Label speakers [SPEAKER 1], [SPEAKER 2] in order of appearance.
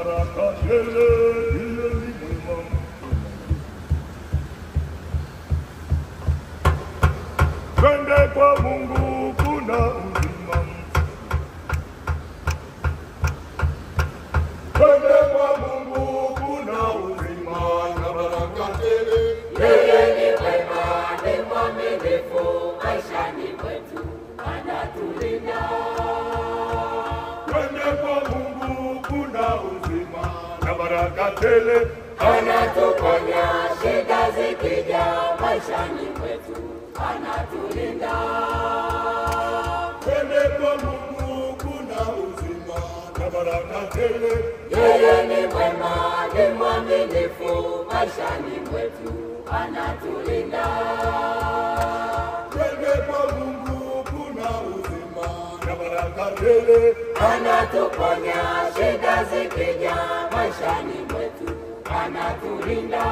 [SPEAKER 1] baraka tele, yeye ni mwema. Twende kwa Mungu kuna uzima. Twende kwa Mungu kuna uzima na baraka tele.
[SPEAKER 2] Yeye ni mwema, ni mwaminifu, maishani mwetu anatulinda.
[SPEAKER 1] Twende kwa Mungu kuna uzima na baraka tele.
[SPEAKER 2] Anatuponya shida zikija, maishani mwetu anatulinda.
[SPEAKER 1] Twende kwa Mungu kuna uzima na baraka tele.
[SPEAKER 2] Yeye ni mwema, ni mwaminifu, maishani mwetu anatulinda.
[SPEAKER 1] Twende kwa Mungu kuna uzima na baraka tele.
[SPEAKER 2] Anatuponya shida zikija, maishani mwetu anatulinda.